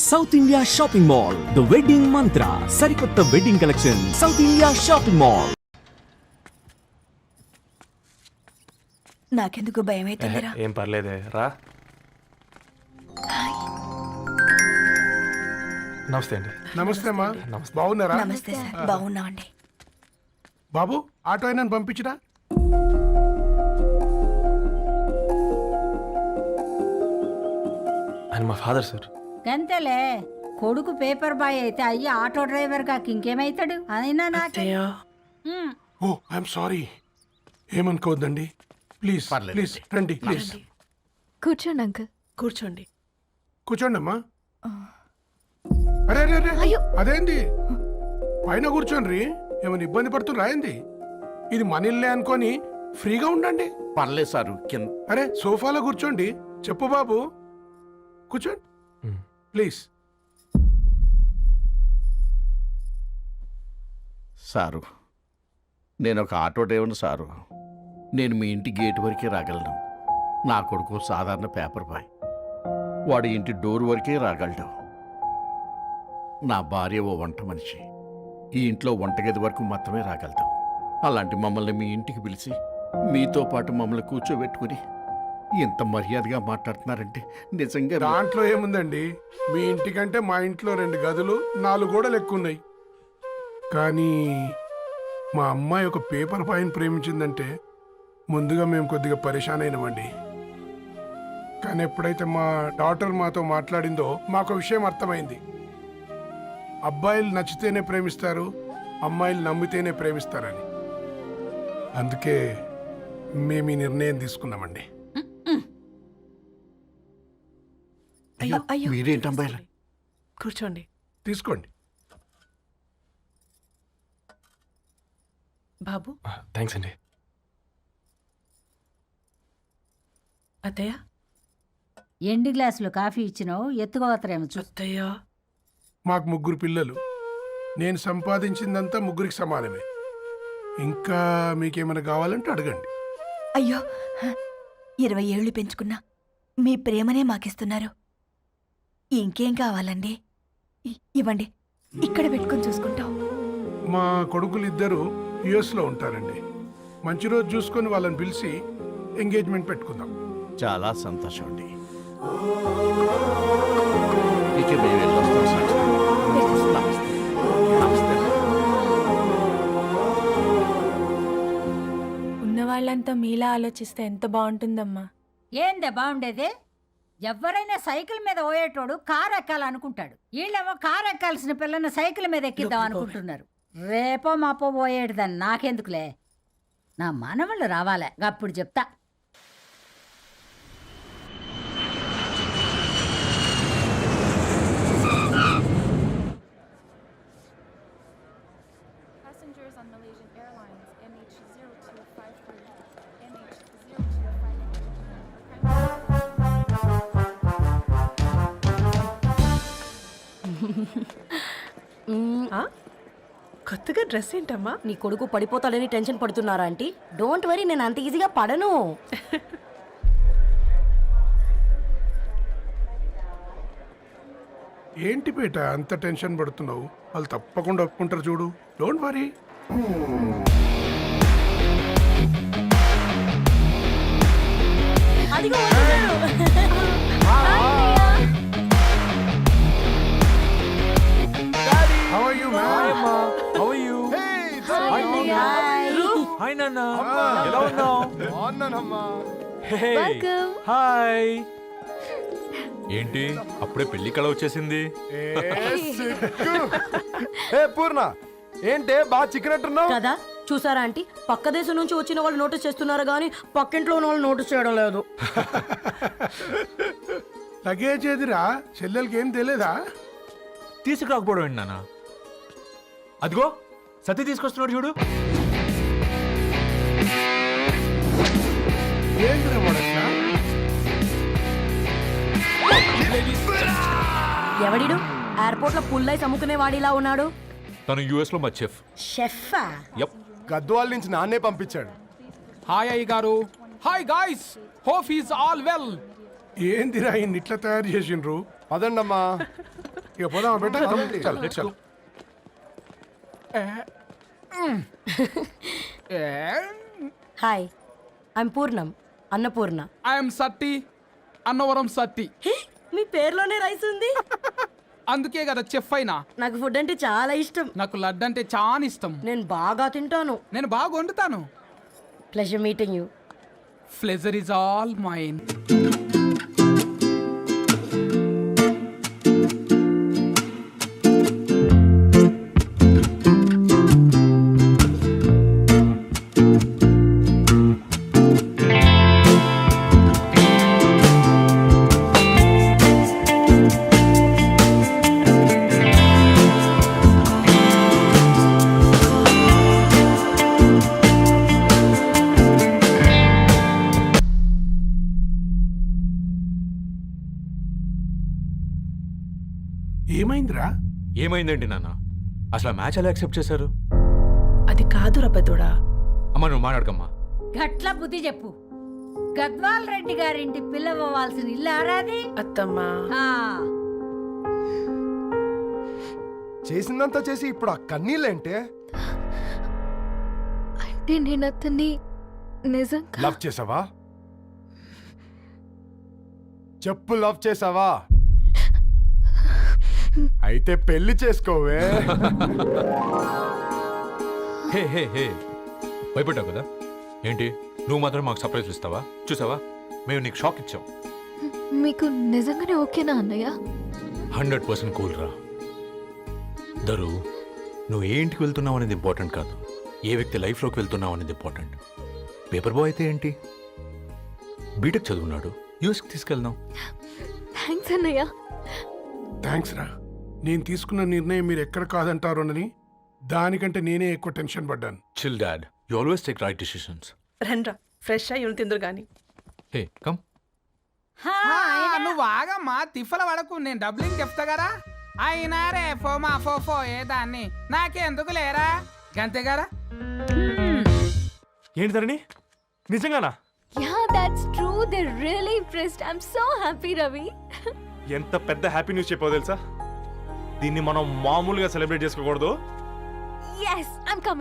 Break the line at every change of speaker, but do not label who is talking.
South India shopping mall, the wedding మంత్ర, సరికొత్త wedding collection, south India shopping mall.
నాకెందుకు భయం అవుతుందిరా.
ఏం పర్లేదే రా. నమస్తే అండి.
నమస్తే అమ్మా. బాగున్నారా?
నమస్తే సార్, బాగున్నామండి.
బాబు ఆటో అయినా పంపించినా?
ఆయన మా ఫాదర్ సార్.
గంతేలే, కొడుకు పేపర్ బాయ్ అయితే అయ్యి ఆటో డ్రైవర్ కాకి ఇంకేమైతాడు? అయినా నాకే
ఓ ఐఎమ్ సారీ. ఏమనుకోవద్దండి ప్లీజ్. ప్లీజ్ రండి ప్లీజ్.
కూర్చోండి అంకుల్.
కూర్చోండి.
కూర్చోండి అమ్మా. అరే అరే అరే అదేంది పైన కూర్చోండి. ఏమైనా ఇబ్బంది పడుతున్నా ఏంది? ఇది మన ఇల్లే అనుకొని ఫ్రీగా ఉండండి.
పర్లేదు సారు కింద.
అరే సోఫాలో కూర్చోండి. చెప్పు బాబు కూర్చోండి ప్లీజ్.
సారు నేను ఒక ఆటో డ్రైవర్ని సారు. నేను మీ ఇంటి గేట్ వరకే రాగలను. నా కొడుకు సాధారణ పేపర్ బాయ్, వాడి ఇంటి డోర్ వరకే రాగలడు. నా భార్య ఓ వంట మనిషి, ఈ ఇంట్లో వంటగది వరకు మాత్రమే రాగలదు. అలాంటి మమ్మల్ని మీ ఇంటికి పిలిచి మీతో పాటు మమ్మల్ని కూర్చోబెట్టుకుని ఎంత మర్యాదగా మాట్లాడుతున్నారంటే నిజంగా.
దాంట్లో ఏముందండి, మీ ఇంటికంటే మా ఇంట్లో 2 గదులు 4 గోడలు ఎక్కువ ఉన్నాయి. కానీ మా అమ్మాయి ఒక పేపర్ బాయ్ని ప్రేమించిందంటే ముందుగా మేము కొద్దిగా పరేషాన్ అయినామండి. కానీ ఎప్పుడైతే మా డాటర్ మాతో మాట్లాడిందో మాకు విషయం అర్థమైంది. అబ్బాయిలు నచ్చితేనే ప్రేమిస్తారు, అమ్మాయిలు నమ్మితేనే ప్రేమిస్తారని. అందుకే మేము ఈ నిర్ణయం తీసుకున్నామండి.
మీరేంటి అమ్మాయిలు?
కూర్చోండి.
తీసుకోండి.
బాబు.
థ్యాంక్స్ అండి.
అత్తయ్య.
ఎండు గ్లాసులో కాఫీ ఇచ్చినావు, ఎత్తుకోవతరేమో చూ.
అత్తయ్య.
మాకు 3 పిల్లలు. నేను సంపాదించిందంతా 3కి సమానమే. ఇంకా మీకేమైనా కావాలంటే అడగండి.
అయ్యో 20 ఏళ్ళు పెంచుకున్నా మీ ప్రేమనే మాకిస్తున్నారు. ఇంకేం కావాలండి? ఇవ్వండి, ఇక్కడ పెట్టుకొని చూసుకుంటాం.
మా కొడుకులు 2 యుఎస్లో ఉంటారండి. మంచి రోజు చూసుకొని వాళ్ళని పిలిచి ఎంగేజ్మెంట్ పెట్టుకుందాం.
చాలా సంతోషం అండి. ఇక మేము వెళ్ళొస్తాం సార్. నమస్తే. నమస్తే.
ఉన్నవాళ్ళంతా మీలా ఆలోచిస్తే ఎంత బాగుంటుందమ్మా.
ఏందే బాగుండేది? ఎవరైనా సైకిల్ మీద పోయేటోడు కారు ఎక్కాలనుకుంటాడు. వీళ్ళేమో కారు ఎక్కాల్సిన పిల్లని సైకిల్ మీద ఎక్కిద్దాం అనుకుంటున్నారు. రేపో మాపో పోయేటిదని నాకెందుకులే, నా మనవళ్ళు రావాలే, అప్పుడు చెప్తా.
కొత్తగా డ్రెస్ ఏంటమ్మా?
నీ కొడుకు పడిపోతాడని టెన్షన్ పడుతున్నారా ఆంటీ? డోంట్ వరీ, నేను అంత ఈజీగా పడను.
ఏంటి పేట అంత టెన్షన్ పడుతున్నావు? వాళ్ళు తప్పకుండా ఒప్పుకుంటారు చూడు. Don't worry.
అదిగో
How are you, man?
How are you? Hi నాన్న, ఎలా ఉన్నావు? హాయ్. ఏంటి అప్పుడే పెళ్లి కళ వచ్చేసింది?
పూర్ణ ఏంటే బాగా చిక్కినట్టున్నావు
కదా, చూసారా ఆంటీ? పక్క దేశం నుంచి వచ్చిన వాళ్ళు నోటీస్ చేస్తున్నారు కానీ పక్కింట్లో ఉన్న వాళ్ళు నోటీస్ చేయడం లేదు.
లగేజ్ ఏదిరా? చెల్లెలకి ఏం తెలియదా?
తీసుకురాకపోవడం ఏంటి నాన్న? అదిగో సతీ తీసుకొస్తున్నాడు చూడు.
ఏంటిరా వాడట్లా?
ఎవడిడు ఎయిర్పోర్ట్ లో పుల్లైస్ అమ్ముకునే వాడిలా ఉన్నాడు?
తను యుఎస్ లో మా చెఫ్.
షెఫా?
యప్.
గద్వాల నుంచి నాన్నే పంపించాడు.
హాయ్ అయ్య గారు. Hi guys, hope is all well.
ఏందిరా ఇన్ని ఇట్లా తయారు చేసిండ్రు?
పదండమ్మా.
ఇక పోదామా బేట
పదండి.
చల్ చల్
హాయ్ ఐమ్ పూర్ణం అన్నపూర్ణ.
ఐఎమ్ సత్తి అన్నవరం సత్తి.
మీ పేరులోనే రైస్ ఉంది.
అందుకే కదా చెఫ్ అయినా.
నాకు ఫుడ్ అంటే చాలా ఇష్టం.
నాకు లడ్డు అంటే చాలా ఇష్టం.
నేను బాగా తింటాను.
నేను బాగా వండుతాను.
Pleasure meeting you.
Pleasure is all mine.
ఏమైందిరా?
ఏమైందండి నాన్న? అసలు ఆ మ్యాచ్ ఎలా యాక్సెప్ట్ చేశారు?
అది కాదు రబ్బతోడా.
అమ్మ నువ్వు మాట్లాడకమ్మా.
గట్ల బుద్ధి చెప్పు. గద్వాల్ రెడ్డి గారింటి పిల్లవ్వాల్సిన ఇల్లు ఆరాది.
అత్తమ్మా
ఆ,
చేసిందంతా చేసి ఇప్పుడు ఆ కన్నీళ్ళేంటే?
అంటే నేను అతన్ని నిజంగా
లవ్ చేసావా? చెప్పు, లవ్ చేసావా? అయితే పెళ్లి చేసుకోవే.
హే హే హే భయపడ్డావు కదా ఏంటి? నువ్వు మాత్రం మాకు సర్ప్రైజ్ ఇస్తావా? చూసావా, మేము నీకు షాక్ ఇచ్చాం.
మీకు నిజంగానే ఓకేనా అన్నయ్య?
100% కూల్ రా. దరు, నువ్వు ఏ ఇంటికి వెళ్తున్నావు అనేది ఇంపార్టెంట్ కాదు, ఏ వ్యక్తి లైఫ్లోకి వెళ్తున్నావు అనేది ఇంపార్టెంట్. పేపర్ బాయ్ అయితే ఏంటి, బీటెక్ చదువున్నాడు, యూఎస్కి తీసుకెళ్దాం.
థ్యాంక్స్ అన్నయ్య.
థ్యాంక్స్ రా. నేను తీసుకున్న నిర్ణయం మీరు ఎక్కడ కాదంటారోనని దానికంటే నేనే ఎక్కువ టెన్షన్ పడ్డాను.
Chill dad, you always take right decisions.
రండ్రా ఫ్రెష్ అయ్యి తిందురు గాని.
Hey come.
హా,
నువ్వు ఆగమ్మా, తిఫల పడకు. నేను డబ్లింగ్ చెప్తా కదా. అయినా రే ఫో మా ఫో ఏ దాన్ని నాకెందుకు లేరా గంతే కదా.
ఏంటి ధరణి, నిజంగానా?
Yeah, that's true. They're really impressed. I'm so happy, Ravi.
ఎంత పెద్ద హ్యాపీ న్యూస్ చెప్పావు తెలుసా? దీన్ని మనం మామూలుగా సెలబ్రేట్ చేసుకోకూడదు.
Yes, I'm coming.